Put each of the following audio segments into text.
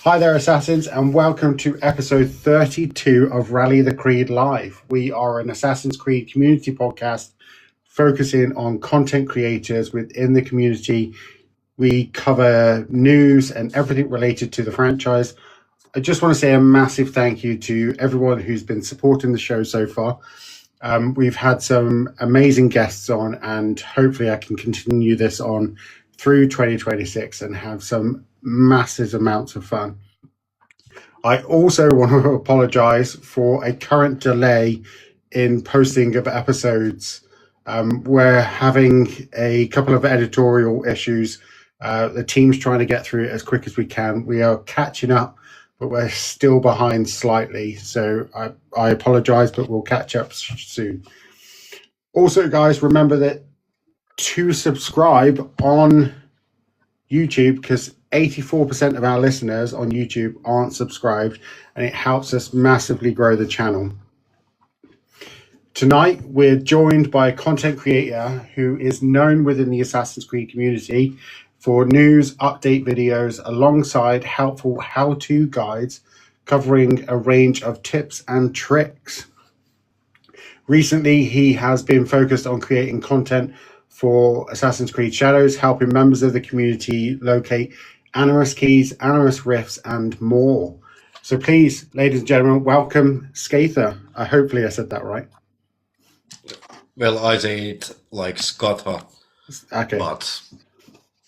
Hi there, Assassins, and welcome to episode 32 of Rally the Creed Live. We are an Assassin's Creed community podcast focusing on content creators within the community. We cover news and everything related to the franchise. I just want to say a massive thank you to everyone who's been supporting the show so far. We've had some amazing guests on, and hopefully I can continue this on through 2026 and have some massive amounts of fun. I also want to apologize for a current delay in posting of episodes. We're having a couple of editorial issues. The team's trying to get through it as quick as we can. We are catching up, but we're still behind slightly. So I apologize, but we'll catch up soon. Also, guys, remember that to subscribe on YouTube, because 84% of our listeners on YouTube aren't subscribed, and it helps us massively grow the channel. Tonight, we're joined by a content creator who is known within the Assassin's Creed community for news update videos alongside helpful how-to guides covering a range of tips and tricks. Recently, he has been focused on creating content for Assassin's Creed Shadows, helping members of the community locate Animus keys, Animus rifts, and more. So please, ladies and gentlemen, welcome Skatha. Hopefully I said that right. Well, I say it like Skatha, Okay. but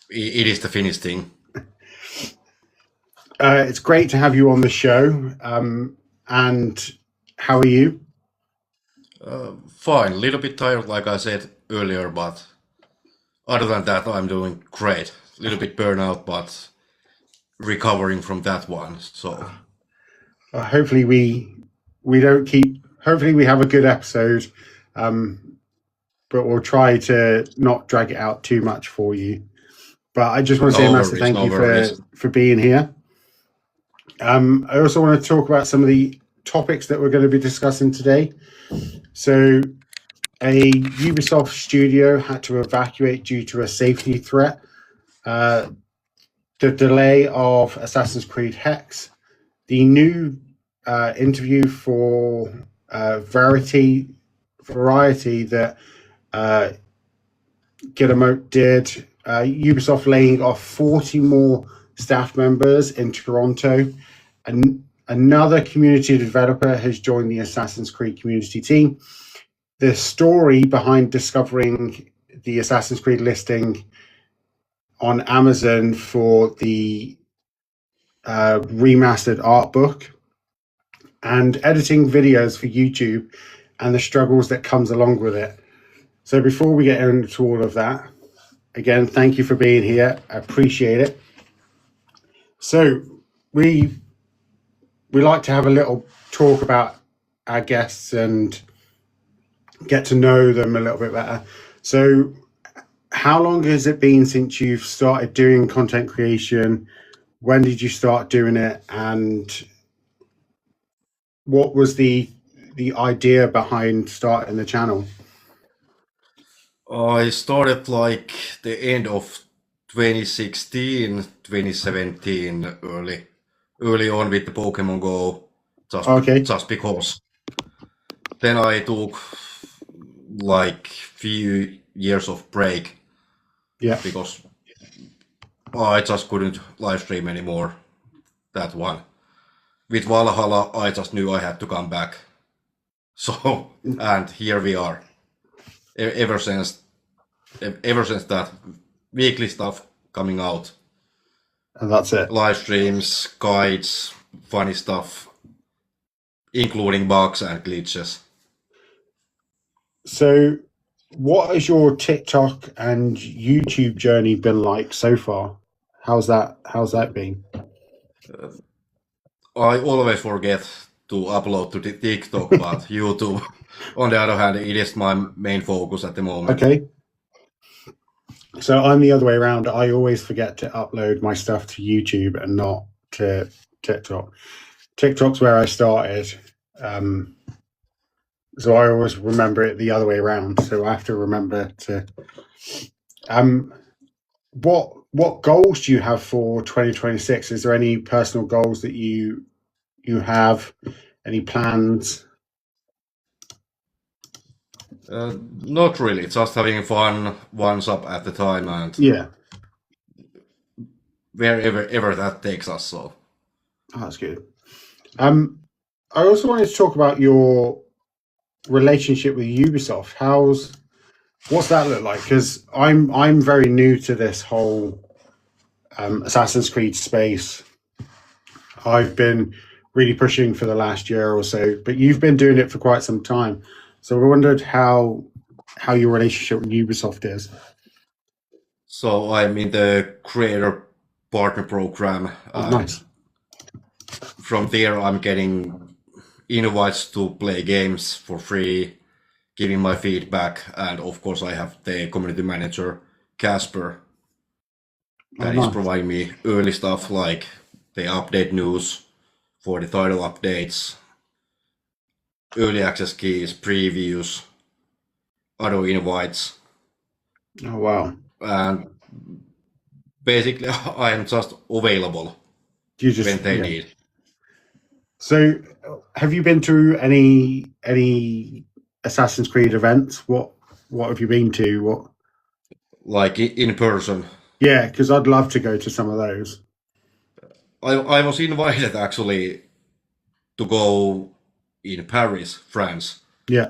it is the Finnish thing. It's great to have you on the show. And how are you? Fine, a little bit tired, like I said earlier, but other than that, I'm doing great. A little bit burnout, but recovering from that one. So Hopefully we don't keep. Hopefully we have a good episode, but we'll try to not drag it out too much for you. But I just want to say a massive thank you for being here. I also want to talk about some of the topics that we're going to be discussing today. So, a Ubisoft studio had to evacuate due to a safety threat. The delay of Assassin's Creed Hexe. The new interview for Variety that Guillemot did. Ubisoft laying off 40 more staff members in Toronto. And another community developer has joined the Assassin's Creed community team. The story behind discovering the Assassin's Creed listing on Amazon for the remastered art book, and editing videos for YouTube and the struggles that comes along with it. So before we get into all of that, again, thank you for being here. I appreciate it. So we like to have a little talk about our guests and get to know them a little bit better. So how long has it been since you've started doing content creation? When did you start doing it? And what was the idea behind starting the channel? I started like the end of 2016, 2017, early on with the Pokemon Go, just because. Then I took like few years of break. Yeah. Because I just couldn't live stream anymore. That one. With Valhalla, I just knew I had to come back. So, and here we are. Ever since that, weekly stuff coming out. And that's it. Live streams, guides, funny stuff, including bugs and glitches. So, what has your TikTok and YouTube journey been like so far? How's that been? I always forget to upload to the TikTok, but YouTube, on the other hand, it is my main focus at the moment. Okay. So I'm the other way around. I always forget to upload my stuff to YouTube and not to TikTok. TikTok's where I started. So I always remember it the other way around. So I have to remember to... what goals do you have for 2026? Is there any personal goals that you have? Any plans? Not really, just having fun once up at the time and Yeah, wherever ever that takes us. So that's good. I also wanted to talk about your relationship with Ubisoft. What's that look like? Because I'm very new to this whole Assassin's Creed space. I've been really pushing for the last year or so, but you've been doing it for quite some time. So I wondered how your relationship with Ubisoft is. so I'm in the creator partner program, Oh, and nice. from there I'm getting invites to play games for free, giving my feedback, and of course I have the community manager Casper Oh, that is nice. providing me early stuff like the update news for the title updates, early access keys, previews, other invites, Oh, wow. and basically I am just available You when just they yeah. need. So, have you been to any Assassin's Creed events? What have you been to? What? Like in person. Yeah, because I'd love to go to some of those. I was invited actually to go in Paris, France, Yeah.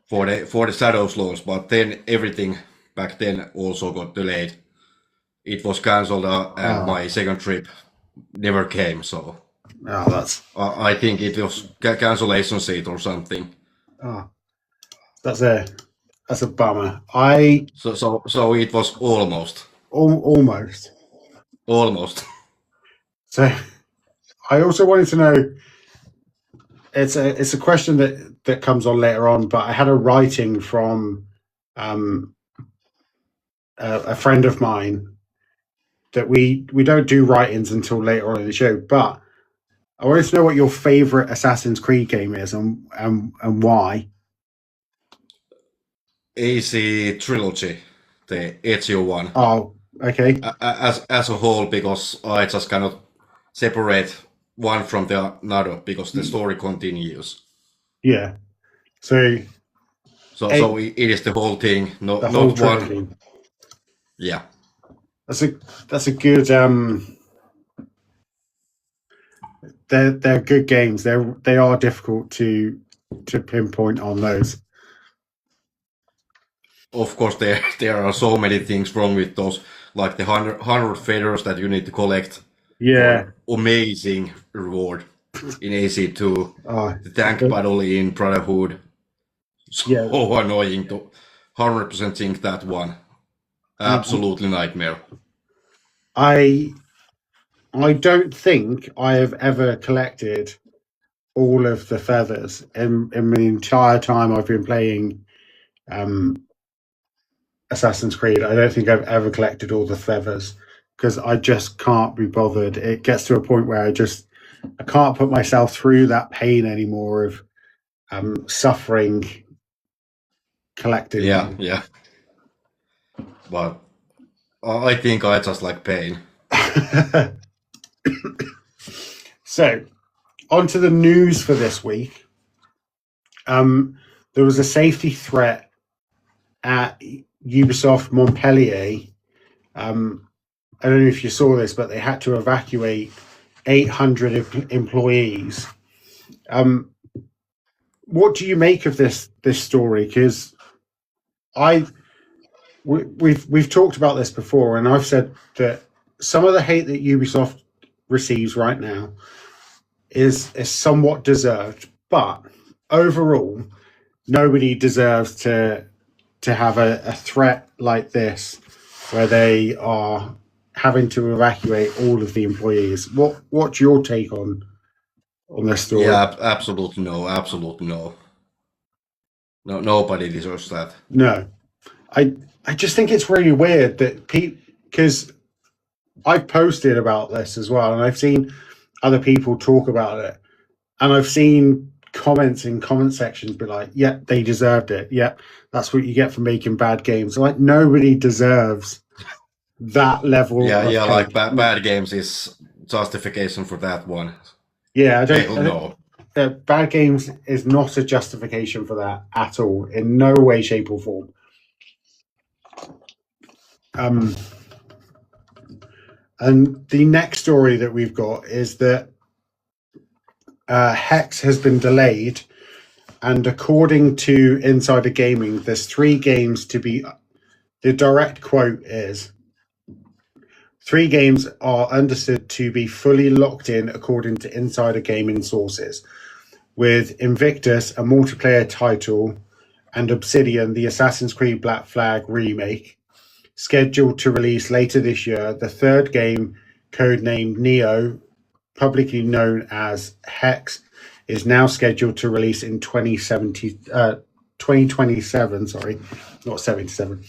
for the Shadows launch, but then everything back then also got delayed. It was cancelled, and Oh, my second trip never came. So that's I think it was cancellation seat or something. oh, that's a bummer. I So it was almost. almost. So I also wanted to know. It's a question that comes on later on, but I had a writing from um, a friend of mine that we don't do write-ins until later on in the show, but I wanted to know what your favorite Assassin's Creed game is and why. AC trilogy, the Ezio one, Oh, okay. as a whole, because I just cannot separate one from the another because the story continues. Yeah. So So eight, it is the whole thing, the whole not one. trilogy. Yeah, That's a good they're good games. They are difficult to pinpoint on those. of course there are so many things wrong with those, like the hundred feathers that you need to collect Yeah. for amazing reward in AC2. Oh, The tank battle in Brotherhood, yeah. so annoying to 100% think that one. Absolutely nightmare. I I don't think I have ever collected all of the feathers in the entire time I've been playing um, Assassin's Creed. I don't think I've ever collected all the feathers because I just can't be bothered. It gets to a point where I can't put myself through that pain anymore of suffering collecting Yeah, them. yeah. But I think I just like pain. So, on to the news for this week. There was a safety threat at Ubisoft Montpellier. I don't know if you saw this, but they had to evacuate 800 employees. What do you make of this story? Because we've talked about this before, and I've said that some of the hate that Ubisoft receives right now is somewhat deserved, but overall, nobody deserves to have a threat like this where they are having to evacuate all of the employees. What's your take on this story? Yeah, absolutely no, absolutely no. No, nobody deserves that. No, I I just think it's really weird that because I've posted about this as well, and I've seen other people talk about it, and I've seen comments in comment sections be like, "Yeah, they deserved it. Yeah, that's what you get for making bad games." Like nobody deserves that level of Yeah, like code. bad games is justification for that one. Yeah, I Hell don't no. Bad games is not a justification for that at all, in no way, shape, or form. And the next story that we've got is that Hexe has been delayed, and according to Insider Gaming, there's 3 games to be. The direct quote is, 3 games are understood to be fully locked in, according to Insider Gaming sources, with Invictus, a multiplayer title, and Obsidian, the Assassin's Creed Black Flag remake, scheduled to release later this year. The third game, codenamed Neo, publicly known as Hexe, is now scheduled to release in 2027. Sorry, not 77.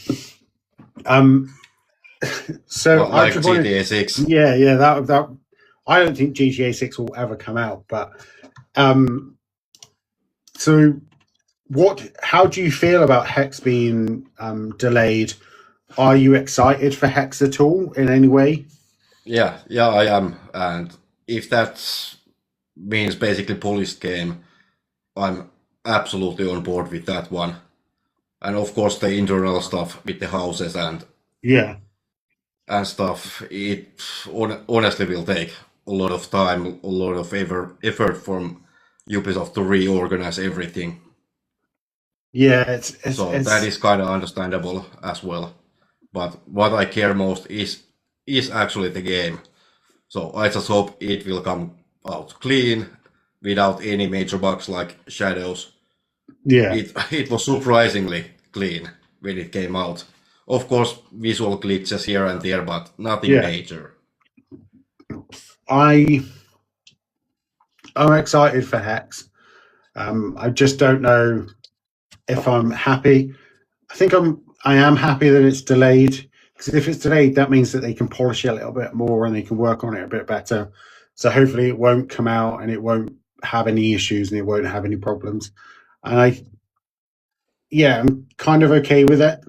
So I Like just wanted, GTA 6. yeah, that I don't think GTA 6 will ever come out, but so how do you feel about Hex being delayed? Are you excited for Hex at all in any way? Yeah, I am. And if that means basically polished game, I'm absolutely on board with that one. And of course, the internal stuff with the houses Yeah, and stuff, it honestly will take a lot of time, a lot of effort from Ubisoft to reorganize everything. yeah, So that is kind of understandable as well. But what I care most is actually the game. So I just hope it will come out clean, without any major bugs like shadows. yeah, It was surprisingly clean when it came out. Of course, visual glitches here and there, but nothing yeah. major. I'm excited for Hex. I just don't know if I'm happy. I am happy that it's delayed, because if it's delayed, that means that they can polish it a little bit more and they can work on it a bit better. So hopefully it won't come out and it won't have any issues and it won't have any problems. And I'm kind of okay with it.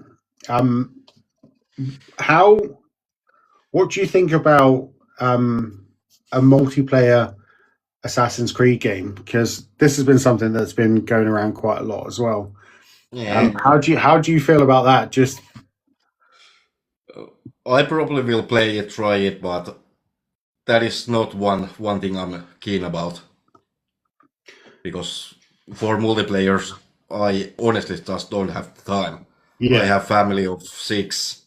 What do you think about a multiplayer Assassin's Creed game? Because this has been something that's been going around quite a lot as well. Yeah, How do you feel about that? Just I probably will play it, try it, but that is not one thing I'm keen about. Because for multiplayers, I honestly just don't have the time. I yeah. have family of 6,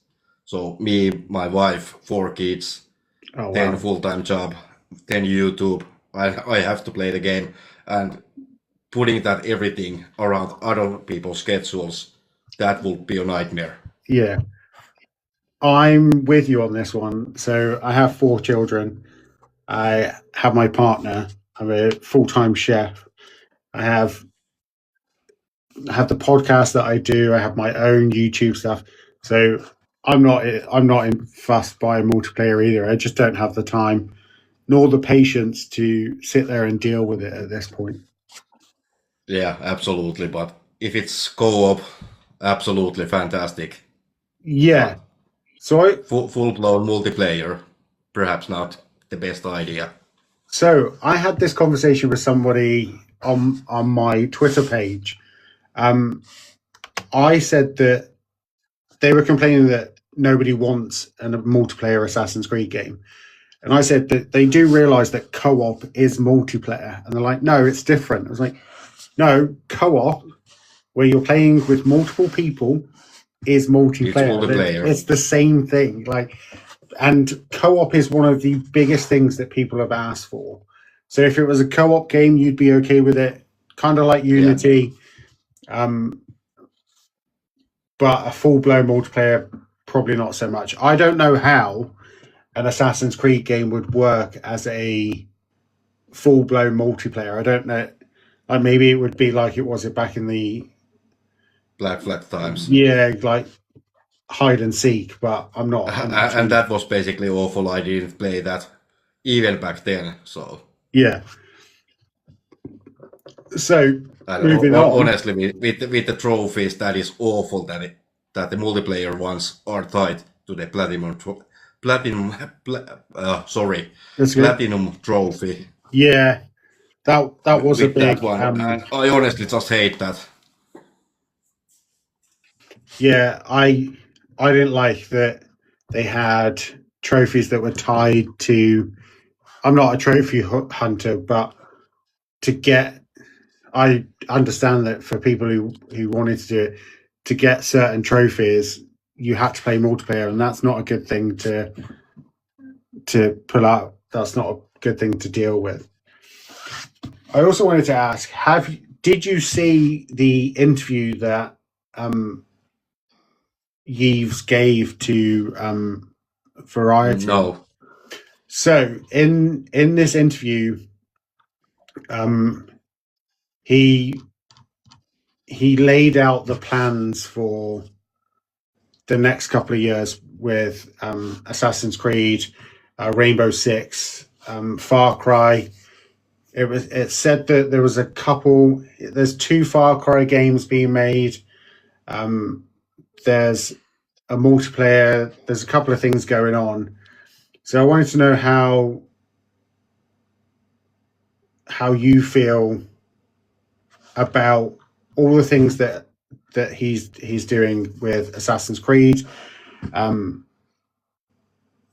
so me, my wife, 4 kids, Oh 10 wow. full-time job, 10 YouTube. I have to play the game, and putting that everything around other people's schedules, that will be a nightmare. Yeah. I'm with you on this one. So I have 4 children. I have my partner. I'm a full-time chef. I have the podcast that I do. I have my own YouTube stuff. So I'm not fussed by multiplayer either. I just don't have the time nor the patience to sit there and deal with it at this point. Yeah, absolutely. But if it's co-op, absolutely fantastic. Yeah. But So full-blown multiplayer, perhaps not the best idea. I had this conversation with somebody on my Twitter page. I said that they were complaining that nobody wants a multiplayer Assassin's Creed game. And I said that they do realize that co-op is multiplayer. And they're like, no, it's different. I was like, no, co-op, where you're playing with multiple people, is multiplayer. It's multiplayer. It's the same thing. And co-op is one of the biggest things that people have asked for. So if it was a co-op game, you'd be okay with it, kind of like Unity. Yeah. But a full-blown multiplayer, probably not so much. I don't know how an Assassin's Creed game would work as a full-blown multiplayer. I don't know. Like maybe it would be like it was back in the Black Flag times. Yeah, like hide and seek, but I'm not And that was basically awful. I didn't play that even back then. So yeah. So moving on. Honestly, with the trophies, that is awful that the multiplayer ones are tied to the platinum, That's good. platinum trophy Yeah, that was a with that big. one, and I honestly just hate that. Yeah, I didn't like that they had trophies that were tied to. I'm not a trophy hunter, but to get, I understand that for people who wanted to do it, to get certain trophies, you had to play multiplayer, and that's not a good thing to pull out. That's not a good thing to deal with. I also wanted to ask: did you see the interview that Yves gave to Variety? No. So in this interview, um, he he laid out the plans for the next couple of years with Assassin's Creed, Rainbow Six, Far Cry. It said that there was a couple. There's 2 Far Cry games being made. There's a multiplayer. There's a couple of things going on. So I wanted to know how you feel about all the things that he's doing with Assassin's Creed,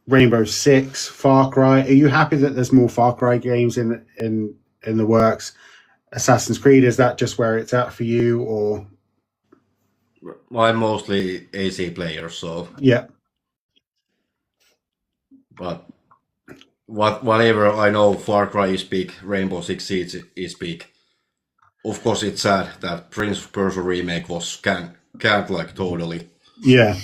Rainbow Six, Far Cry. Are you happy that there's more Far Cry games in the works? Assassin's Creed, is that just where it's at for you, or I'm mostly AC player, so yeah, but whatever I know, Far Cry is big, Rainbow Six Siege is big. Of course, it's sad that Prince of Persia remake was can't like totally. yeah?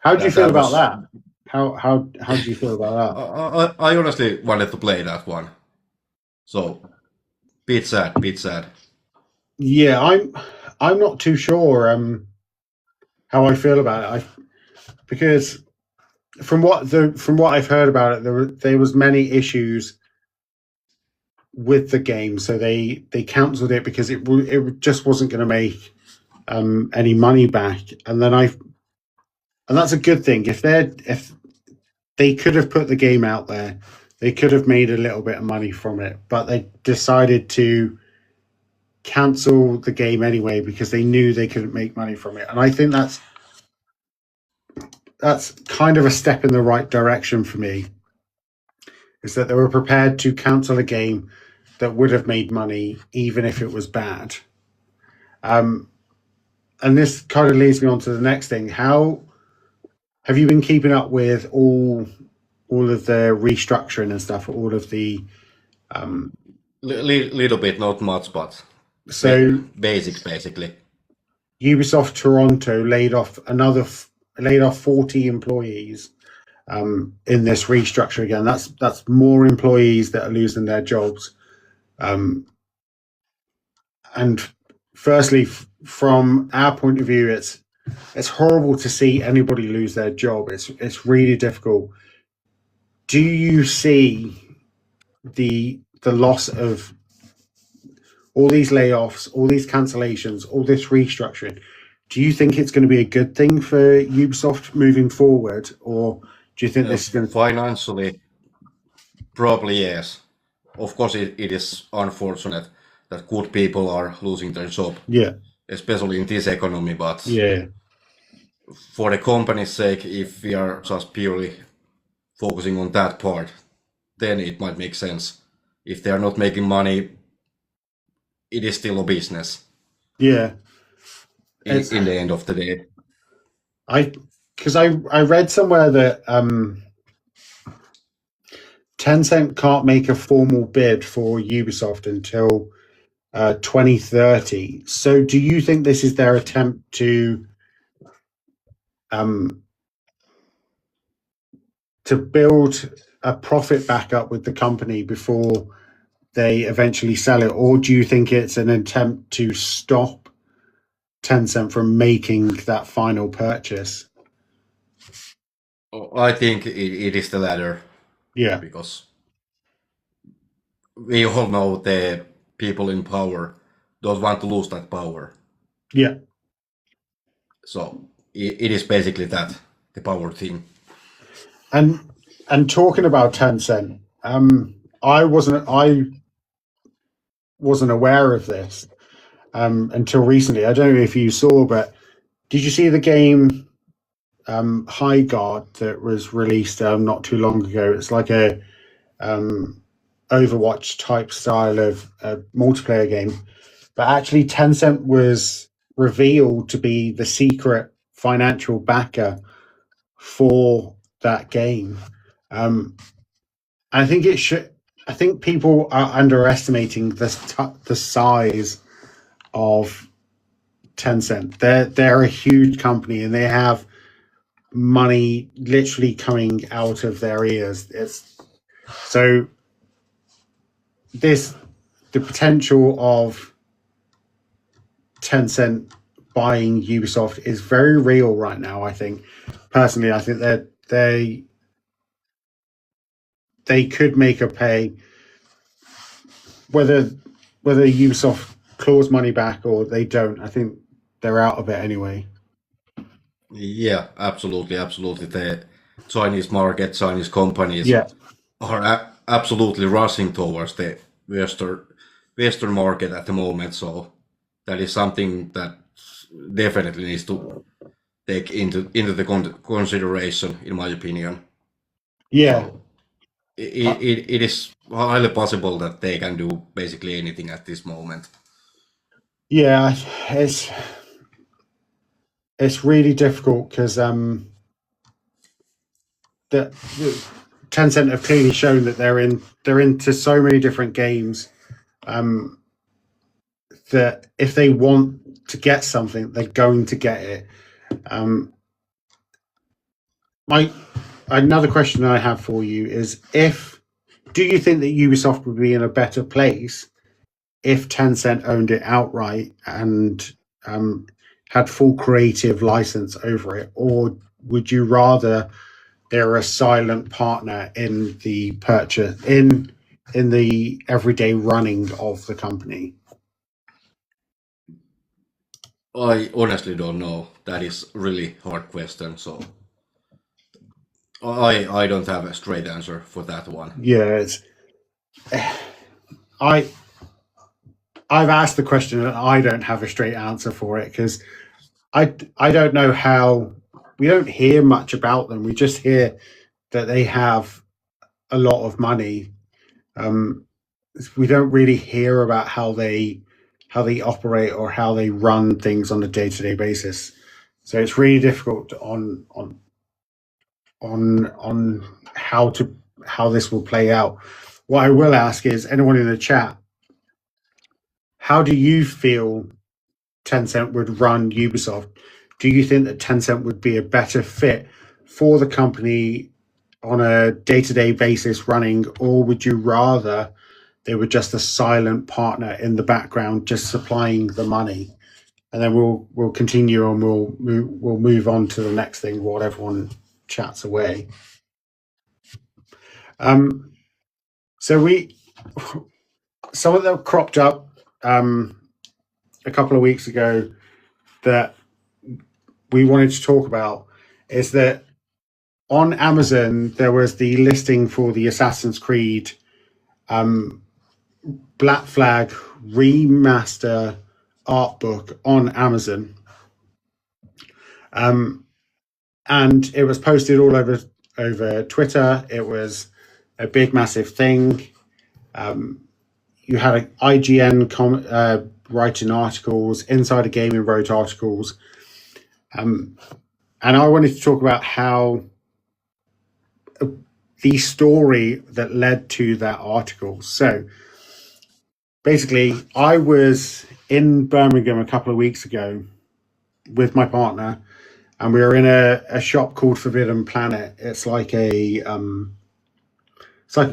How do you feel That about was. that? How do you feel about that? I honestly wanted to play that one, so bit sad, bit sad. Yeah, I'm not too sure how I feel about it. Because from what I've heard about it, there was many issues with the game, so they cancelled it because it just wasn't going to make any money back. And that's a good thing. If they could have put the game out there, they could have made a little bit of money from it, but they decided to cancel the game anyway because they knew they couldn't make money from it. And I think that's kind of a step in the right direction for me. Is that they were prepared to cancel a game that would have made money even if it was bad. And this kind of leads me on to the next thing. How have you been keeping up with all of the restructuring and stuff? All of the Little bit, not much, but so basics basically. Ubisoft Toronto laid off 40 employees in this restructure again. That's more employees that are losing their jobs. And firstly, from our point of view, it's horrible to see anybody lose their job. It's really difficult. Do you see the loss of all these layoffs, all these cancellations, all this restructuring? Do you think it's going to be a good thing for Ubisoft moving forward, or do you think this is going to? Financially, probably yes. Of course, it is unfortunate that good people are losing their job, Yeah, especially in this economy. But yeah, for the company's sake, if we are just purely focusing on that part, then it might make sense. If they are not making money, it is still a business yeah. It's in the end of the day. I because I read somewhere that Tencent can't make a formal bid for Ubisoft until 2030. So, do you think this is their attempt um, to build a profit back up with the company before they eventually sell it, or do you think it's an attempt to stop Tencent from making that final purchase? I think it is the latter Yeah, because we all know the people in power don't want to lose that power. yeah. So it is basically that the power thing. And And talking about Tencent, I wasn't aware of this until recently. I don't know if you saw, but did you see the game High Guard that was released not too long ago? It's like a Overwatch type style of multiplayer game, but actually Tencent was revealed to be the secret financial backer for that game. I think it should. I think people are underestimating the size of Tencent. They're a huge company and they have money literally coming out of their ears. It's so this the potential of Tencent buying Ubisoft is very real right now. I think personally, I think that they could make a pay whether Ubisoft claws money back or they don't. I think they're out of it anyway. Yeah, absolutely, absolutely. The Chinese market, Chinese companies Yeah, are absolutely rushing towards the Western market at the moment. So that is something that definitely needs to take into the consideration, in my opinion. yeah, So uh, it is highly possible that they can do basically anything at this moment. yeah. It's really difficult because the Tencent have clearly shown that they're into so many different games um, that if they want to get something, they're going to get it. Um, my Another question I have for you is: if do you think that Ubisoft would be in a better place if Tencent owned it outright and um, had full creative license over it, or would you rather they're a silent partner in the purchase in the everyday running of the company? I honestly don't know. That is really hard question. So I don't have a straight answer for that one. Yeah, I I've asked the question and I don't have a straight answer for it because I don't know how. We don't hear much about them. We just hear that they have a lot of money. Um, we don't really hear about how they operate or how they run things on a day to day basis. So it's really difficult on how this will play out. What I will ask is anyone in the chat, how do you feel Tencent would run Ubisoft? Do you think that Tencent would be a better fit for the company on a day to day basis running, or would you rather they were just a silent partner in the background, just supplying the money? And then we'll continue and we'll move on to the next thing while everyone chats away. Um, so something that cropped up a couple of weeks ago that we wanted to talk about is that on Amazon there was the listing for the Assassin's Creed Black Flag remaster art book on Amazon, and it was posted all over Twitter. It was a big, massive thing. You had an IGN writing articles, Insider Gaming wrote articles, and I wanted to talk about how the story that led to that article. So basically, I was in Birmingham a couple of weeks ago with my partner, and we were in a shop called Forbidden Planet. It's like a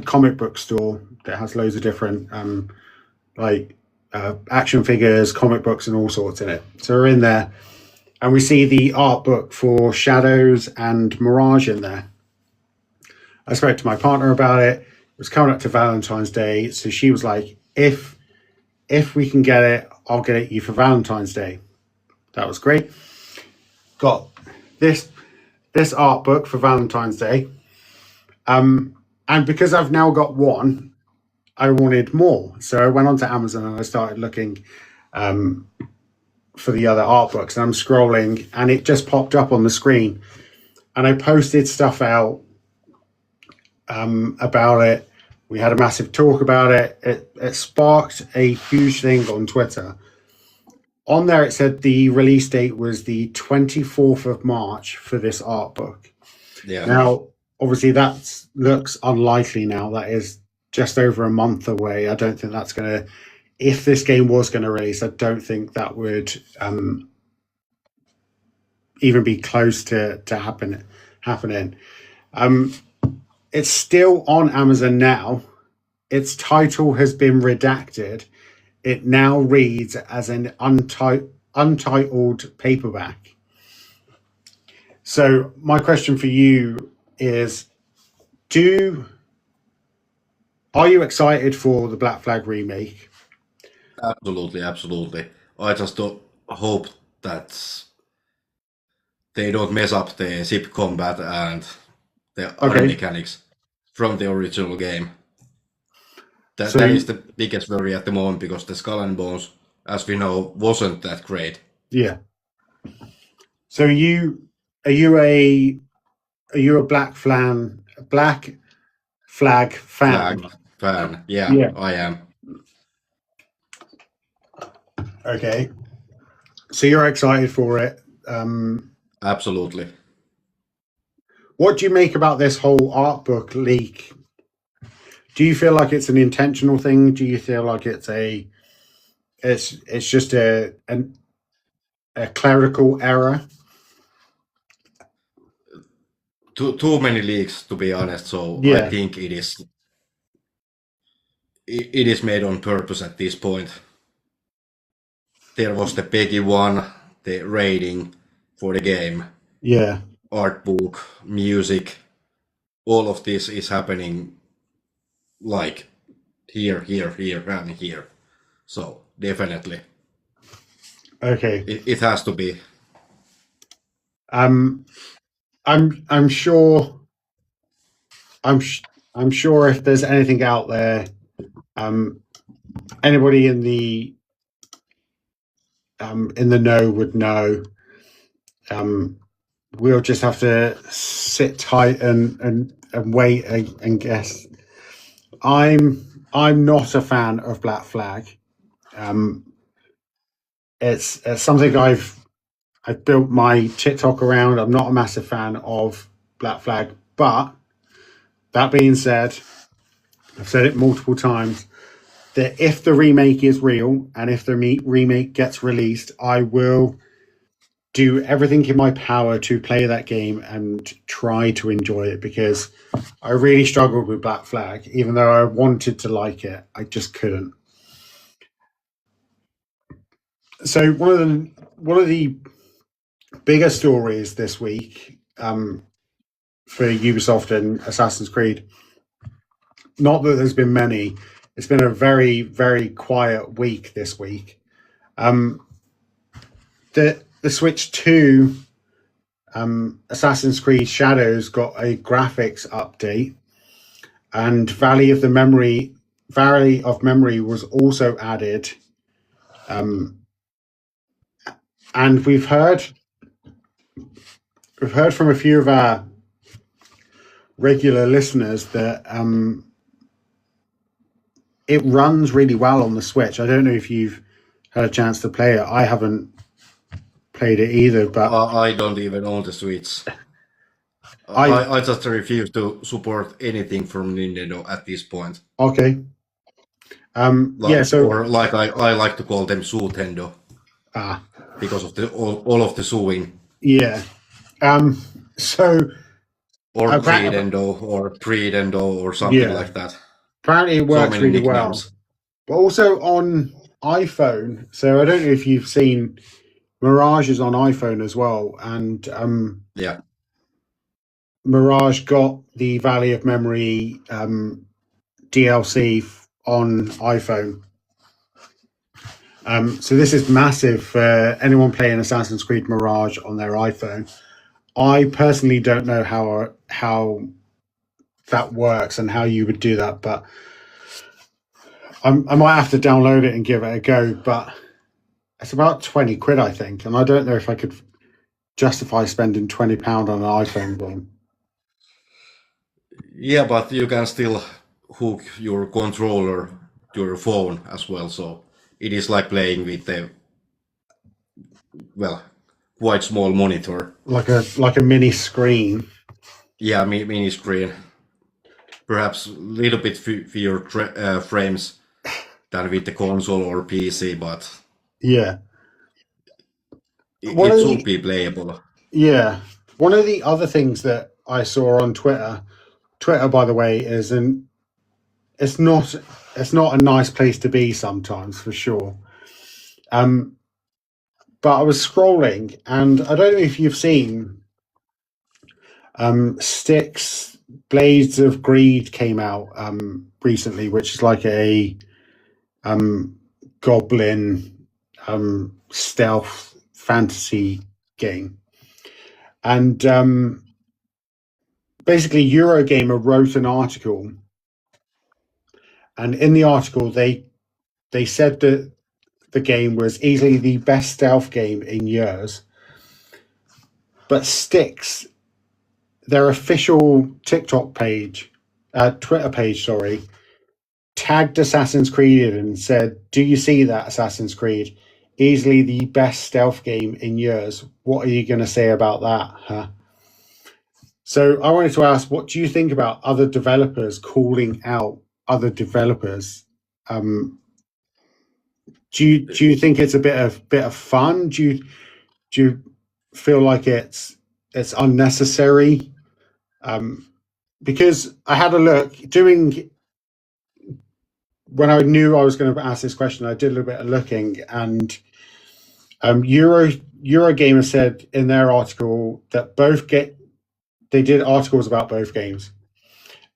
comic book store that has loads of different like action figures, comic books, and all sorts in it. So we're in there, and we see the art book for Shadows and Mirage in there. I spoke to my partner about it. It was coming up to Valentine's Day, so she was like, "If we can get it, I'll get it you for Valentine's Day." That was great. Got this art book for Valentine's Day. And because I've now got one, I wanted more. So I went onto Amazon and I started looking for the other art books. And I'm scrolling and it just popped up on the screen. And I posted stuff out about it. We had a massive talk about it. It sparked a huge thing on Twitter. On there, it said the release date was the 24th of March for this art book. Yeah. Now, obviously, that looks unlikely now. That is just over a month away. I don't think that's going to... If this game was going to release, I don't think that would even be close to happening. It's still on Amazon now. Its title has been redacted. It now reads as an untitled paperback. So my question for you is, are you excited for the Black Flag remake? Absolutely. I just hope that they don't mess up the ship combat and the other mechanics from the original game. That is the biggest worry at the moment, because the Skull and Bones, as we know, wasn't that great. Yeah. So are you a Black Flag fan? Yeah, I am. Okay. So you're excited for it. Absolutely. What do you make about this whole art book leak? Do you feel like it's an intentional thing? Do you feel like it's just a clerical error? Too many leaks, to be honest. So Yeah. I think it is made on purpose at this point. There was the Peggy 1, the rating for the game. Yeah. Art book, music, all of this is happening like here, and here. So definitely. Okay. It has to be. I'm sure. I'm sure if there's anything out there, anybody in the know would know. We'll just have to sit tight and wait and guess. I'm not a fan of Black Flag. It's something I've built my TikTok around. I'm not a massive fan of Black Flag, but that being said, I've said it multiple times that if the remake is real and if the remake gets released, I will do everything in my power to play that game and try to enjoy it, because I really struggled with Black Flag. Even though I wanted to like it, I just couldn't. So one of the bigger stories this week for Ubisoft and Assassin's Creed, not that there's been many, it's been a very, very quiet week this week. The Switch 2 Assassin's Creed Shadows got a graphics update, and Valley of Memory was also added. And we've heard from a few of our regular listeners that it runs really well on the Switch. I don't know if you've had a chance to play it. I haven't played it either, but I don't even own the Switch. I just refuse to support anything from Nintendo at this point. Okay. Or like I like to call them Suutendo. Because of all of the suing. Yeah. Or Predendo or Predendo or something like that. Apparently it works really well. But also on iPhone. So I don't know if you've seen Mirage is on iPhone as well. And yeah. Mirage got the Valley of Memory DLC on iPhone. So this is massive for anyone playing Assassin's Creed Mirage on their iPhone. I personally don't know how that works and how you would do that, but I might have to download it and give it a go. But it's about 20 quid, I think, and I don't know if I could justify spending £20 on an iPhone game. Yeah, but you can still hook your controller to your phone as well, so it is like playing with a quite small monitor. Like a mini screen. Yeah, mini screen. Perhaps a little bit fewer frames than with the console or PC, but Yeah. it should be playable. Yeah. One of the other things that I saw on Twitter, by the way, is it's not a nice place to be sometimes, for sure. But I was scrolling, and I don't know if you've seen Styx Blades of Greed came out recently, which is like a goblin stealth fantasy game. And basically Eurogamer wrote an article, and in the article they said that the game was easily the best stealth game in years. But Styx, their official Twitter page, tagged Assassin's Creed and said, "Do you see that, Assassin's Creed? Easily the best stealth game in years. What are you going to say about that, huh?" So I wanted to ask, what do you think about other developers calling out other developers? Do you think it's a bit of fun? Do you feel like it's unnecessary? Because I had a look when I knew I was going to ask this question. I did a little bit of looking, and Eurogamer said in their article that they did articles about both games,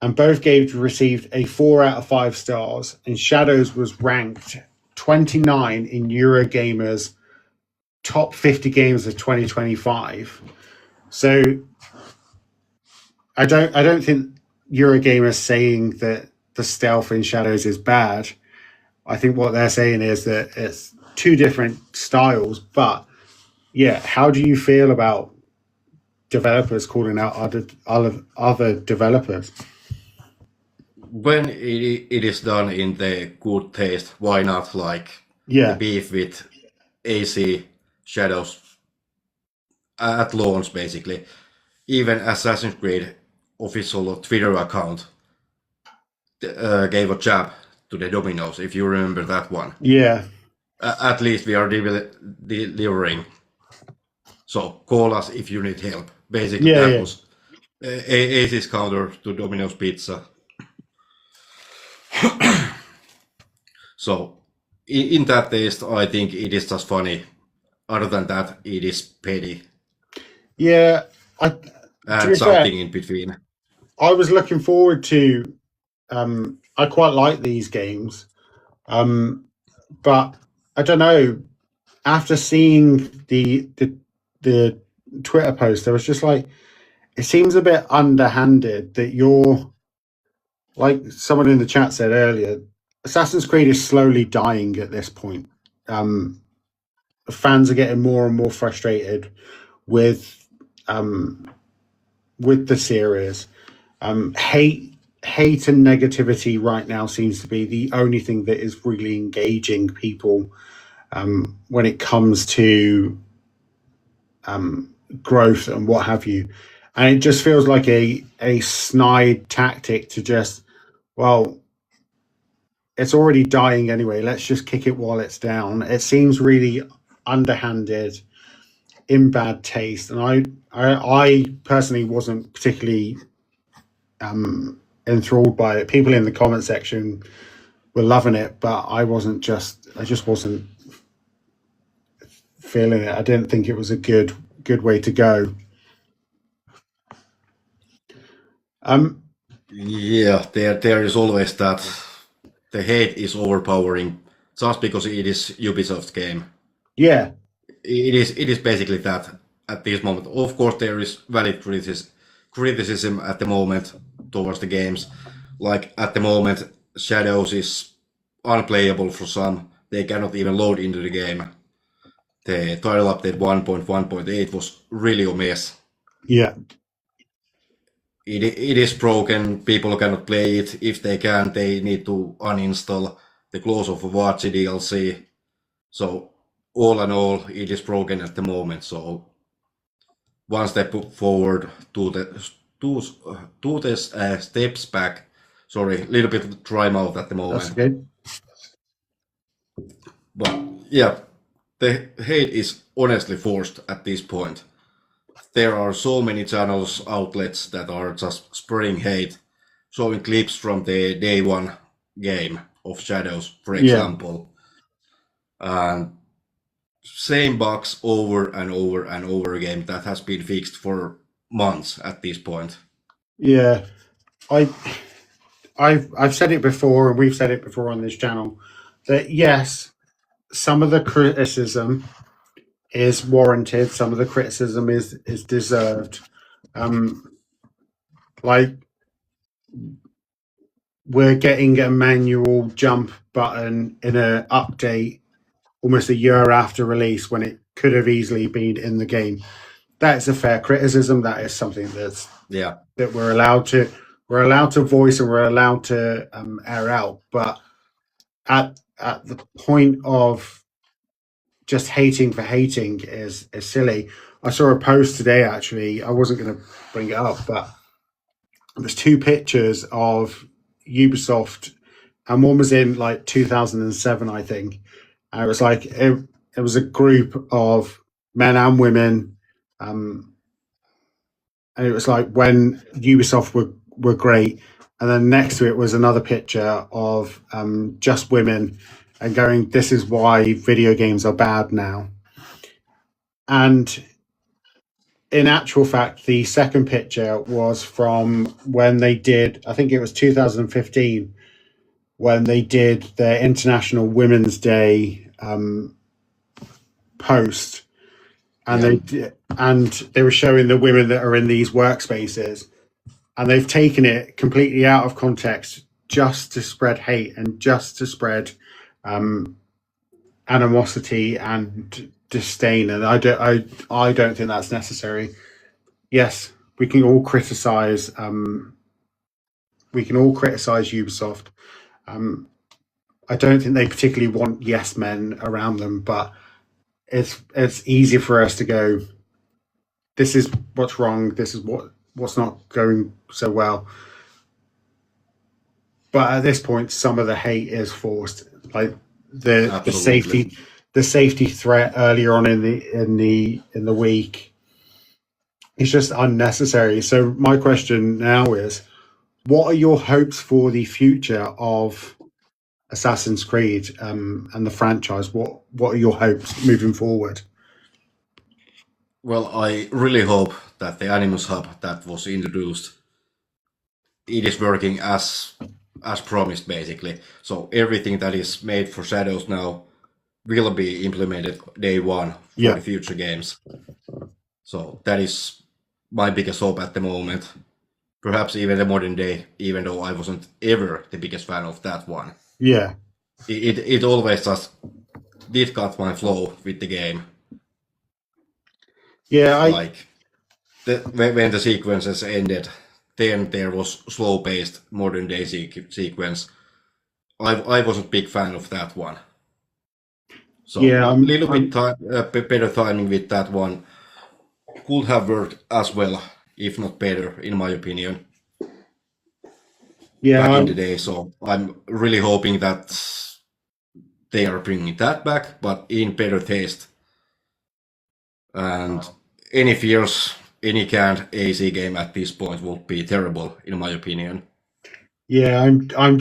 and both games received a 4 out of 5 stars, and Shadows was ranked 29 in Eurogamer's top 50 games of 2025. So I don't think Eurogamer is saying that the stealth in Shadows is bad. I think what they're saying is that it's two different styles. But yeah, how do you feel about developers calling out other developers? When it is done in the good taste, why not? Like the beef with AC Shadows at launch, basically. Even Assassin's Creed official Twitter account gave a jab to the Dominoes, if you remember that one. Yeah. At least we are delivering. So call us if you need help. Basically, that was AC's counter to Domino's Pizza. So in that taste, I think it is just funny. Other than that, it is petty. Yeah, and something in between. I was looking forward to. I quite like these games, but I don't know. After seeing the Twitter post, I was just like, it seems a bit underhanded that you're, like someone in the chat said earlier, Assassin's Creed is slowly dying at this point. Fans are getting more and more frustrated with the series. Hate and negativity right now seems to be the only thing that is really engaging people when it comes to growth and what have you. And it just feels like a snide tactic to just, well, it's already dying anyway, let's just kick it while it's down. It seems really underhanded, in bad taste, and I personally wasn't particularly enthralled by it. People in the comment section were loving it, but I just wasn't feeling it. I didn't think it was a good way to go. Yeah, there is always that the hate is overpowering just because it is Ubisoft game. Yeah, it is basically that at this moment. Of course, there is valid criticism at the moment, towards the games. Like at the moment, Shadows is unplayable for some. They cannot even load into the game. The title update 1.1.8 was really a mess. Yeah. It is broken. People cannot play it. If they can, they need to uninstall the Close of Watch DLC. So all in all, it is broken at the moment. So one step forward, two steps back. Sorry, a little bit dry mouth at the That's moment. good. But yeah, the hate is honestly forced at this point. There are so many channels, outlets that are just spreading hate, showing clips from the day one game of Shadows, for example. And same bugs over and over and over again that has been fixed for months at this point. Yeah. I've said it before, and we've said it before on this channel, that yes, some of the criticism is warranted, some of the criticism is deserved. Like, we're getting a manual jump button in an update almost a year after release when it could have easily been in the game. That is a fair criticism. That is something that we're allowed to voice, and we're allowed to air out. But at the point of just hating for hating is silly. I saw a post today, actually. I wasn't going to bring it up, but there's two pictures of Ubisoft, and one was in like 2007, I think. And it was like it was a group of men and women, and it was like when Ubisoft were great. And then next to it was another picture of just women, and going, "This is why video games are bad now." And in actual fact, the second picture was from when they did, I think it was 2015, when they did their International Women's Day post, and they were showing the women that are in these workspaces, and they've taken it completely out of context just to spread hate and just to spread animosity and disdain. And I don't think that's necessary. Yes, we can all criticize. We can all criticize Ubisoft. I don't think they particularly want yes men around them, but it's easy for us to go, this is what's wrong, this is what's not going so well. But at this point, some of the hate is forced. Like the safety threat earlier on in the week is just unnecessary. So my question now is, what are your hopes for the future of Assassin's Creed and the franchise? What are your hopes moving forward? Well, I really hope that the Animus Hub that was introduced, it is working as promised, basically. So everything that is made for Shadows now will be implemented day one for the future games. So that is my biggest hope at the moment. Perhaps even the modern day, even though I wasn't ever the biggest fan of that one. Yeah. It always just did cut my flow with the game. Yeah, when the sequences ended, then there was slow-paced modern day sequence. I wasn't a big fan of that one. So a little bit better timing with that one could have worked as well, if not better, in my opinion. Back in the day. So I'm really hoping that they are bringing that back, but in better taste. And any fears, any canned AC game at this point would be terrible, in my opinion. Yeah, my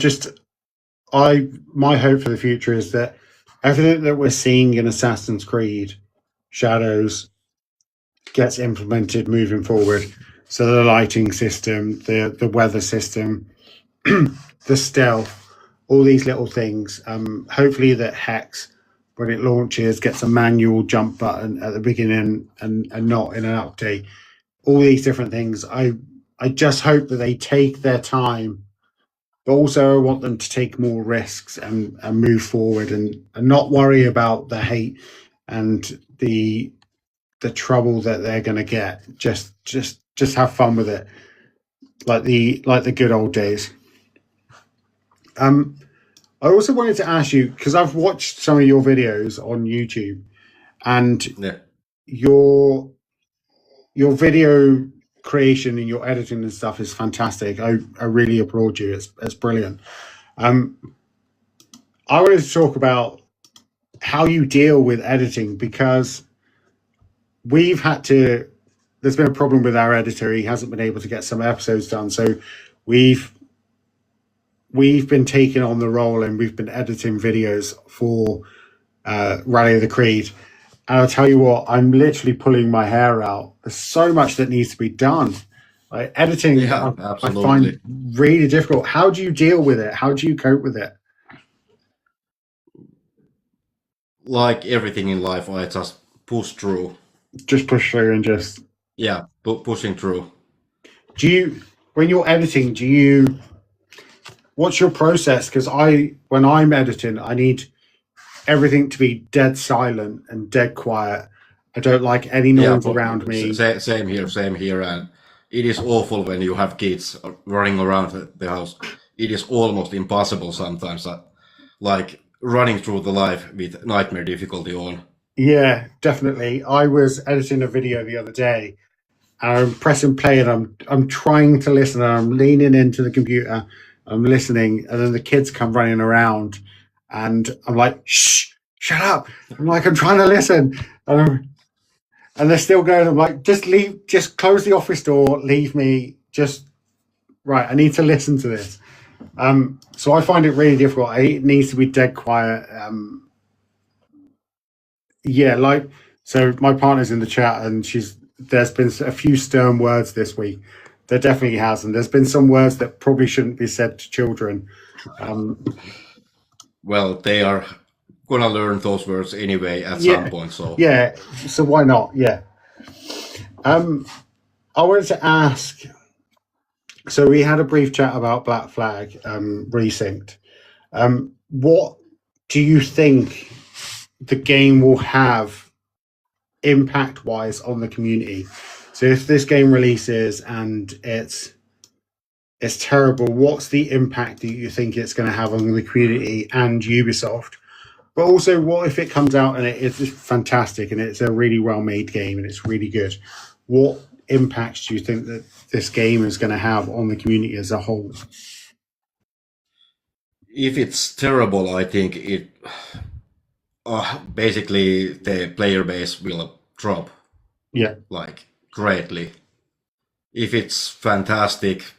hope for the future is that everything that we're seeing in Assassin's Creed Shadows gets implemented moving forward. So the lighting system, the weather system, the stealth, all these little things. Hopefully that Hexe, when it launches, gets a manual jump button at the beginning and not in an update. All these different things. I just hope that they take their time, but also I want them to take more risks and move forward and not worry about the hate and the trouble that they're going to get. Just have fun with it, like the good old days. I also wanted to ask you, because I've watched some of your videos on YouTube, and Yeah. your video creation and your editing and stuff is fantastic. I really applaud you. It's brilliant. I wanted to talk about how you deal with editing, because we've had to. There's been a problem with our editor. He hasn't been able to get some episodes done, so we've been taking on the role and we've been editing videos for Rally of the Creed. And I'll tell you what, I'm literally pulling my hair out. There's so much that needs to be done. Like editing, Yeah, I absolutely. find really difficult. How do you deal with it? How do you cope with it? Like everything in life, I just push through. Just push through and just. Yeah, pushing through. Do you, when you're editing, what's your process? Because when I'm editing, I need everything to be dead silent and dead quiet. I don't like any noise around me. Same here. And it is awful when you have kids running around the house. It is almost impossible sometimes, like running through the life with nightmare difficulty on. Yeah, definitely. I was editing a video the other day, and I'm pressing play, and I'm trying to listen, and I'm leaning into the computer, I'm listening, and then the kids come running around, and I'm like, shh, shut up. I'm like, I'm trying to listen. And they're still going. I'm like, just leave, just close the office door, leave me, just, right, I need to listen to this. So I find it really difficult. It needs to be dead quiet. Yeah, like, so my partner's in the chat, and there's been a few stern words this week. There definitely has, and there's been some words that probably shouldn't be said to children. Well, they are gonna learn those words anyway at some point. So yeah, so why not? Yeah. I wanted to ask. So we had a brief chat about Black Flag Resynced. What do you think the game will have impact-wise on the community? So if this game releases and it's terrible, what's the impact that you think it's going to have on the community and Ubisoft? But also, what if it comes out and it's fantastic and it's a really well-made game and it's really good? What impacts do you think that this game is going to have on the community as a whole? if it's terrible, I think it basically the player base will drop Yeah. like greatly. If it's fantastic,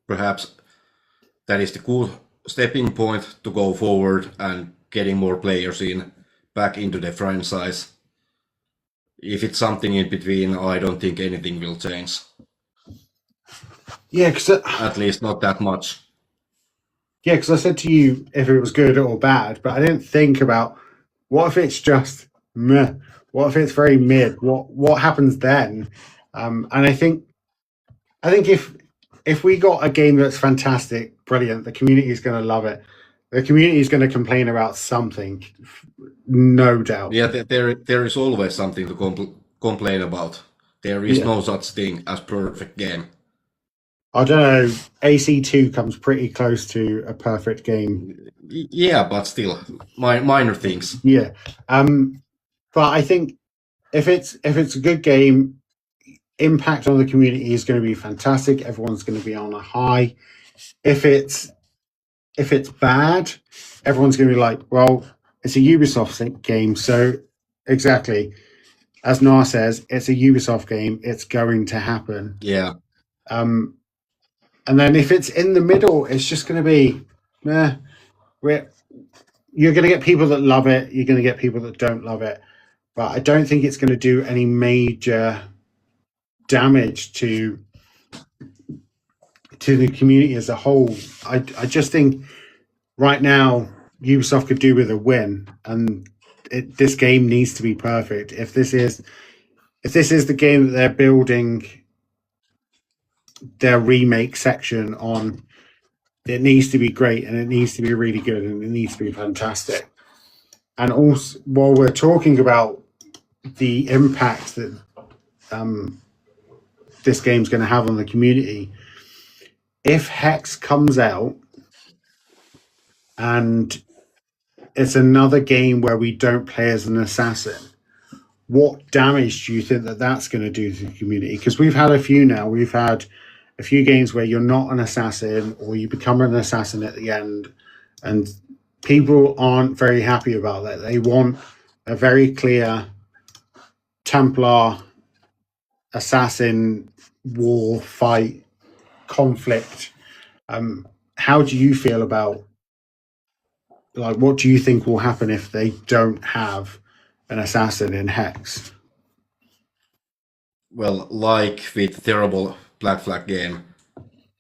perhaps that is the cool stepping point to go forward and getting more players back into the franchise. If it's something in between, I don't think anything will change. Yeah, because At least not that much. I said to you if it was good or bad, but I didn't think about what if it's just meh. What if it's very mid? What happens then? And I think if we got a game that's fantastic, brilliant, the community is going to love it. The community is going to complain about something, no doubt. Yeah, there is always something to complain about. There is no such thing as perfect game. I don't know. AC2 comes pretty close to a perfect game. Yeah, but still, minor things. Yeah, but I think if it's a good game, impact on the community is going to be fantastic. Everyone's going to be on a high. If it's bad, everyone's going to be like, well, it's a Ubisoft game, so exactly as Noah says, it's a Ubisoft game. It's going to happen. Yeah. And then if it's in the middle, it's just going to be, you're going to get people that love it. You're going to get people that don't love it. But I don't think it's going to do any major damage to the community as a whole. I just think right now Ubisoft could do with a win, and this game needs to be perfect. If this is the game that they're building their remake section on it needs to be great and it needs to be really good and it needs to be fantastic. And also, while we're talking about the impact that this game's going to have on the community, if Hexe comes out and it's another game where we don't play as an assassin, what damage do you think that that's going to do to the community? Because we've had a few now. We've had a few games where you're not an assassin or you become an assassin at the end, and people aren't very happy about that. They want a very clear Templar assassin war fight conflict. How do you feel about, like, what do you think will happen if they don't have an assassin in Hexe? Well, like with terrible Black Flag game,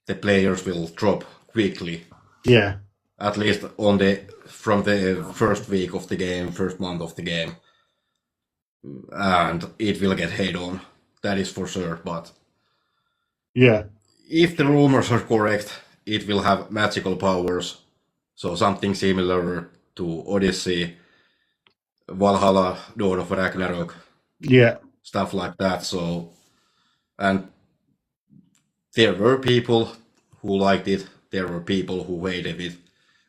the players will drop quickly. Yeah. At least from the first week of the game, first month of the game, and it will get hate on. That is for sure. But Yeah. if the rumors are correct, it will have magical powers. So something similar to Odyssey, Valhalla, Dawn of Ragnarok, Yeah. stuff like that. So, and there were people who liked it, there were people who hated it,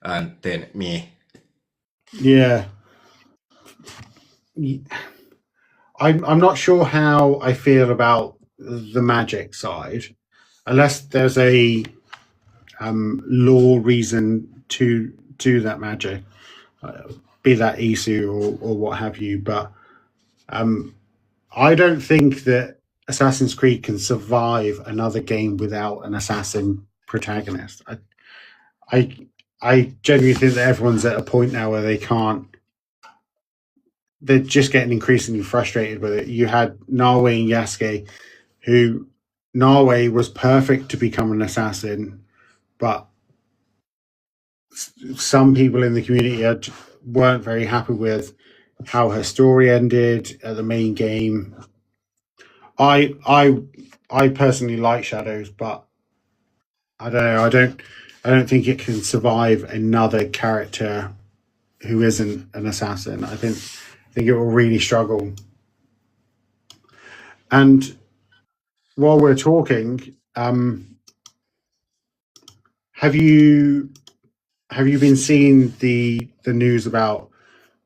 and then me. Yeah. I'm not sure how I feel about the magic side, unless there's a law reason to do that magic, be that Isu or what have you. But I don't think that Assassin's Creed can survive another game without an assassin protagonist. I genuinely think that everyone's at a point now where they can't. They're just getting increasingly frustrated with it. You had Narwe and Yasuke, who Narwe was perfect to become an assassin, but some people in the community weren't very happy with how her story ended at the main game. I personally like Shadows, but I don't know. I don't think it can survive another character who isn't an assassin. I think it will really struggle. And while we're talking, have you been seeing the news about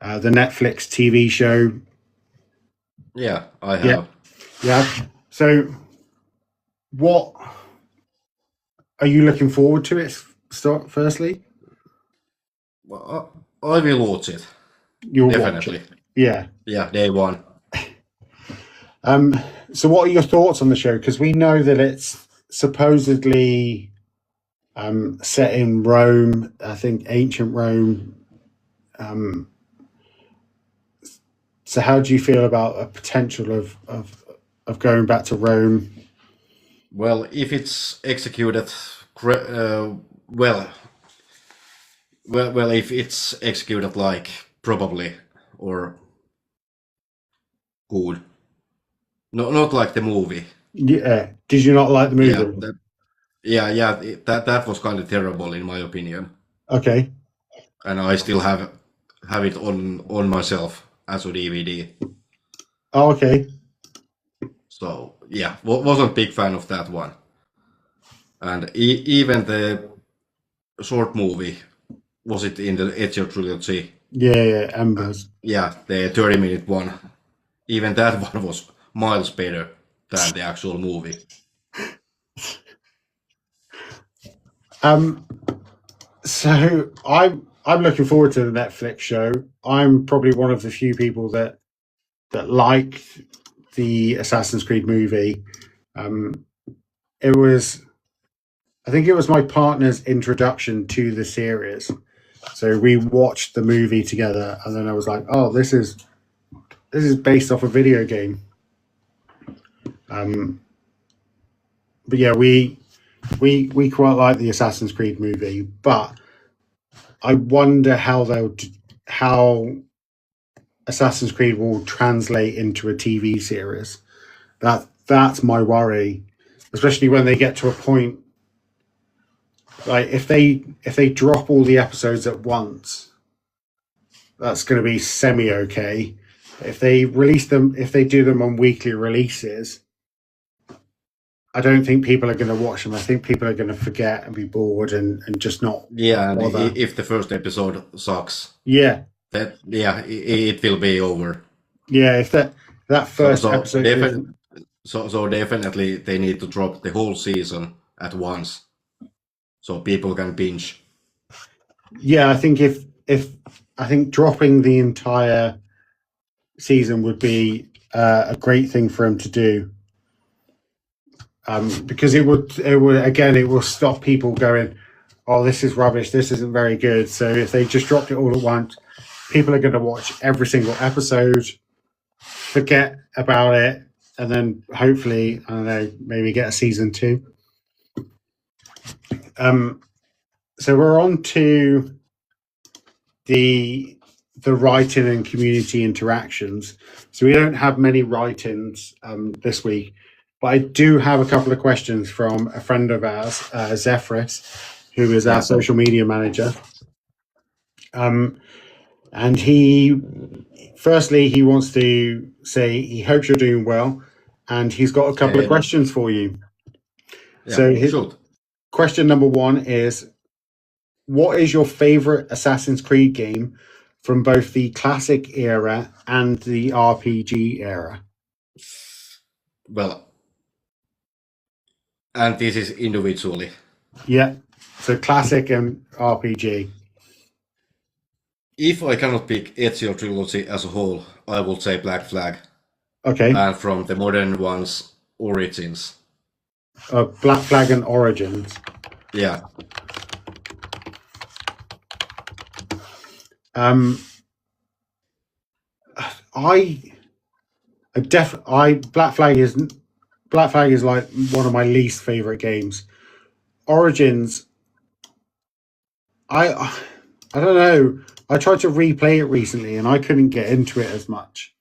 the Netflix TV show? Yeah, I have. Yeah, yeah. So, what are you looking forward to it? Firstly, Well, I will watch it. you'll Definitely. watch it. Yeah. Yeah, day one. So, what are your thoughts on the show? Because we know that it's supposedly set in Rome. I think ancient Rome. So, how do you feel about a potential of going back to Rome? Well, if it's executed, well, if it's executed like probably or good, no, not like the movie. Yeah. Did you not like the movie? That was kind of terrible in my opinion, Okay. and I still have it on myself as a DVD. Oh, okay. So yeah, wasn't big fan of that one, and even the short movie, was it in the Ezio trilogy? Yeah. Embers. Yeah, the 30-minute one. Even that one was miles better than the actual movie. So I'm looking forward to the Netflix show. I'm probably one of the few people that liked the Assassin's Creed movie. It was, I think it was my partner's introduction to the series. So we watched the movie together, and then I was like, "Oh, this is based off a video game." But yeah, we quite like the Assassin's Creed movie, but I wonder how Assassin's Creed will translate into a TV series. That's my worry. especially when they get to a point like if they drop all the episodes at once, that's going to be semi okay. If they do them on weekly releases, I don't think people are going to watch them. I think people are going to forget and be bored and just not and bother. if the first episode sucks, Yeah, it will be over. Yeah, if that first episode so definitely they need to drop the whole season at once, so people can binge. Yeah, I think if I think dropping the entire season would be a great thing for him to do, because it will stop people going, oh, this is rubbish, this isn't very good. So if they just dropped it all at once, people are going to watch every single episode, forget about it, and then hopefully, I don't know, maybe get a season 2. So we're on to the write-in and community interactions. So we don't have many write-ins this week, but I do have a couple of questions from a friend of ours, Zephyrus, who is our social media manager. And he wants to say he hopes you're doing well, and he's got a couple of questions for you. Question number 1 is, what is your favorite Assassin's Creed game from both the classic era and the RPG era? Well, and this is individually. Yeah, so classic and RPG. If I cannot pick Ezio trilogy as a whole, I would say Black Flag. Okay. And from the modern ones, Origins. Black Flag and Origins. Yeah. Black Flag is like one of my least favorite games. Origins, I don't know. I tried to replay it recently and I couldn't get into it as much.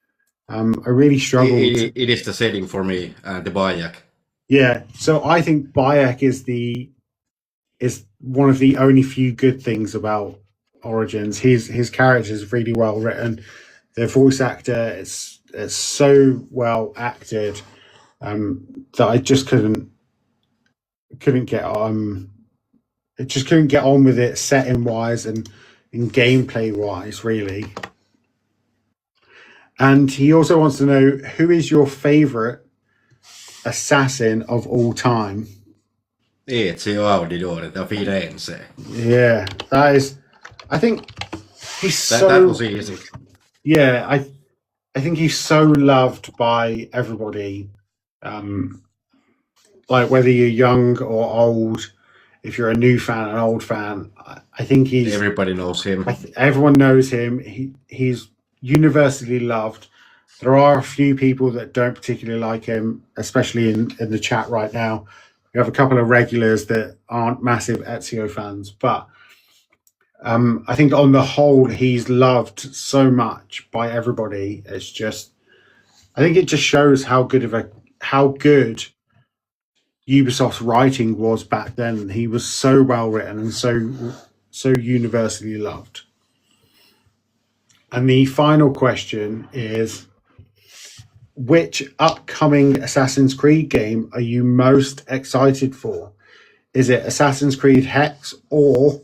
I really struggled. It is the setting for me, the Bayek. Yeah, so I think Bayek is one of the only few good things about Origins. His character is really well written. The voice actor is so well acted that I just couldn't get on. It just couldn't get on with it, setting wise and gameplay wise, really. And he also wants to know, who is your favorite assassin of all time? Ezio Auditore da Firenze. Yeah, that is. I think he's that was easy. Yeah, I think he's so loved by everybody. Like whether you're young or old, if you're a new fan, an old fan, I think everybody knows him. Everyone knows him. He's universally loved. There are a few people that don't particularly like him, especially in the chat right now. We have a couple of regulars that aren't massive Ezio fans, but I think on the whole, he's loved so much by everybody. It's just, I think it just shows how good Ubisoft's writing was back then. He was so well written and so universally loved. And the final question is, which upcoming Assassin's Creed game are you most excited for? Is it Assassin's Creed Hexe or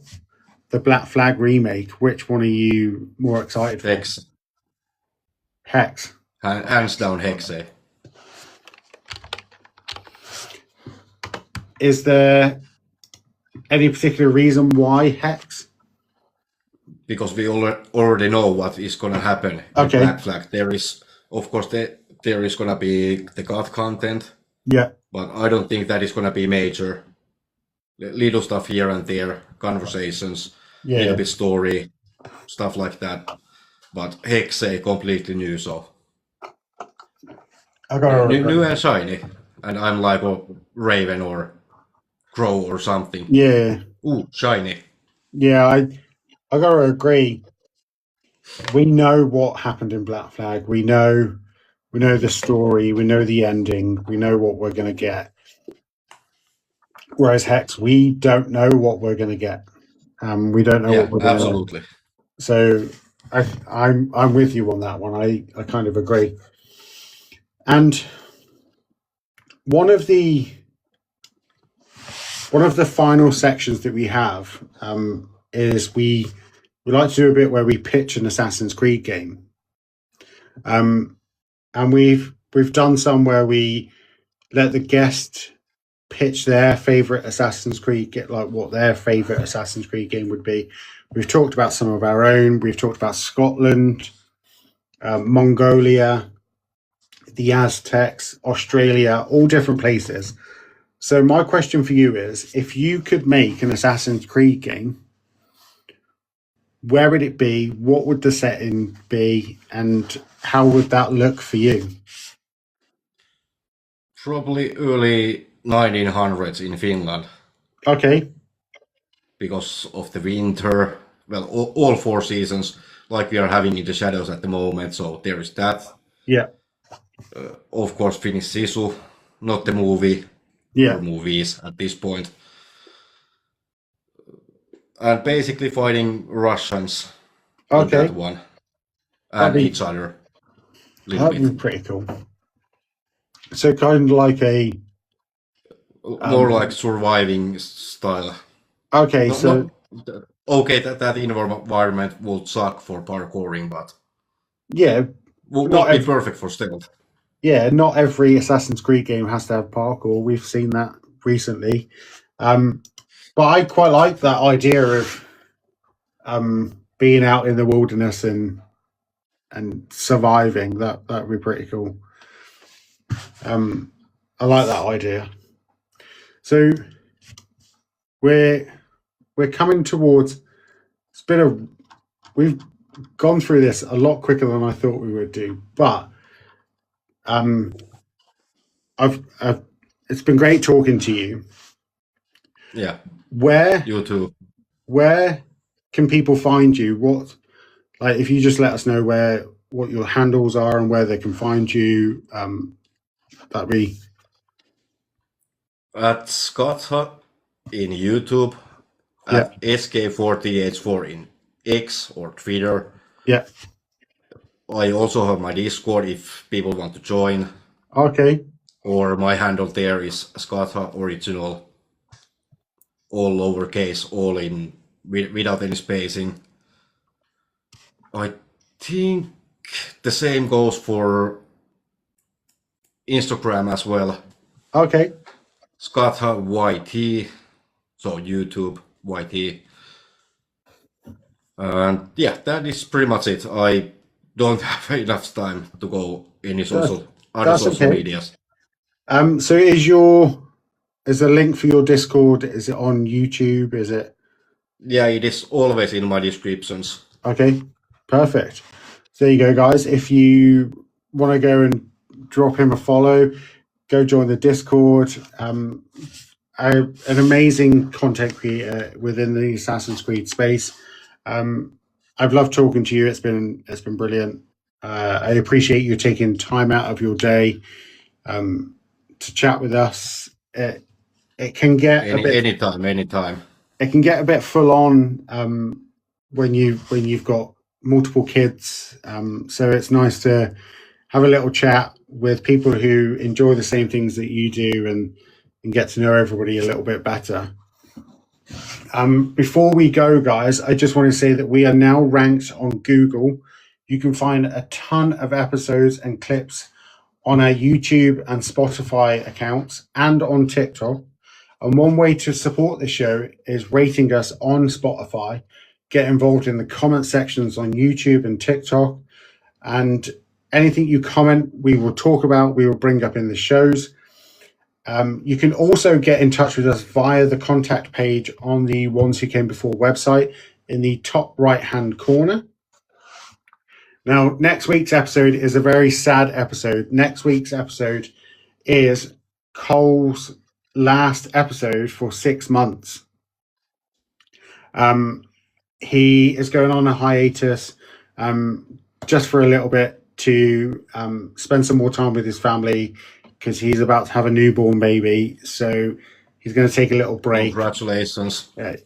the Black Flag remake? Which one are you more excited for? Hexe. Hands down, Hexe. Is there any particular reason why Hexe? Because we already know what is going to happen in Black Flag. There is, of course, there is going to be the God content. Yeah. But I don't think that is going to be major. Little stuff here and there, conversations, little bit story, stuff like that. But Hexe completely new, so new and shiny. And I'm like a Raven or Crow or something. Yeah. Ooh, shiny. Yeah, I gotta agree. We know what happened in Black Flag. We know the story. We know the ending. We know what we're gonna get. Whereas Hex, we don't know what we're going to get. We don't know what Yeah, we're going to. absolutely. So I'm with you on that one. I kind of agree. And one of the final sections that we have is we like to do a bit where we pitch an Assassin's Creed game. And we've done some where we let the guest pitch their favorite Assassin's Creed, get like what their favorite Assassin's Creed game would be. We've talked about some of our own. We've talked about Scotland, Mongolia, the Aztecs, Australia, all different places. So my question for you is, if you could make an Assassin's Creed game, where would it be? What would the setting be? And how would that look for you? Probably early 1900s in Finland Okay. because of the winter. Well, all 4 seasons, like we are having in the shadows at the moment. So there is that. Yeah. Of course, Finnish Sisu, not the movie Yeah. or movies at this point. And basically fighting Russians in Okay. that one That'd and be each other a little that'd be bit. pretty cool. So kind of like a More like surviving style. okay. Not So okay that environment would suck for parkouring, but yeah, would not be every perfect for stealth. not every Assassin's Creed game has to have parkour. We've seen that recently. But I quite like that idea of being out in the wilderness and surviving. That would be pretty cool. I like that idea. So we're coming towards. It's been a we've gone through this a lot quicker than I thought we would do, but I've it's been great talking to you. Yeah, Where you too. can people find you? What like if you just let us know where what your handles are and where they can find you, that'd be At Skatha in YouTube, yeah, at SK4TH4 in X or Twitter. yeah. I also have my Discord if people want to join, Okay, or my handle there is Skatha Original, all lowercase, all in without any spacing. I think the same goes for Instagram as well. okay. Skatha YT, so YouTube YT. And yeah, that is pretty much it. I don't have enough time to go any That's other that's social okay. medias. So is the link for your Discord? Is it on YouTube? Is it Yeah, it is always in my descriptions. okay? Perfect. So there you go, guys. If you want to go and drop him a follow, go join the Discord. An amazing content creator within the Assassin's Creed space. I've loved talking to you. It's been brilliant. I appreciate you taking time out of your day to chat with us. It can get a bit Anytime. it can get a bit full on when you've got multiple kids. So it's nice to have a little chat with people who enjoy the same things that you do and get to know everybody a little bit better. Before we go, guys, I just want to say that we are now ranked on Google. You can find a ton of episodes and clips on our YouTube and Spotify accounts and on TikTok. And one way to support the show is rating us on Spotify. Get involved in the comment sections on YouTube and TikTok. And anything you comment, we will talk about, we will bring up in the shows. You can also get in touch with us via the contact page on the Ones Who Came Before website in the top right-hand corner. Now, next week's episode is a very sad episode. Next week's episode is Cole's last episode for 6 months. He is going on a hiatus just for a little bit to spend some more time with his family because he's about to have a newborn baby. So He's going to take a little break. Congratulations. It's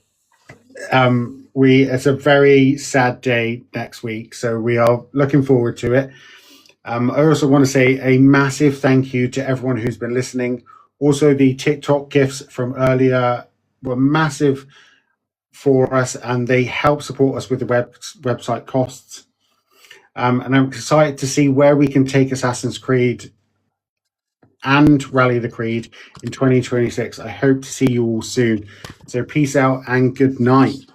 a very sad day next week, so we are looking forward to it. I also want to say a massive thank you to everyone who's been listening. Also, the TikTok gifts from earlier were massive for us, and they help support us with the website costs. And I'm excited to see where we can take Assassin's Creed and Rally the Creed in 2026. I hope to see you all soon. So peace out and good night.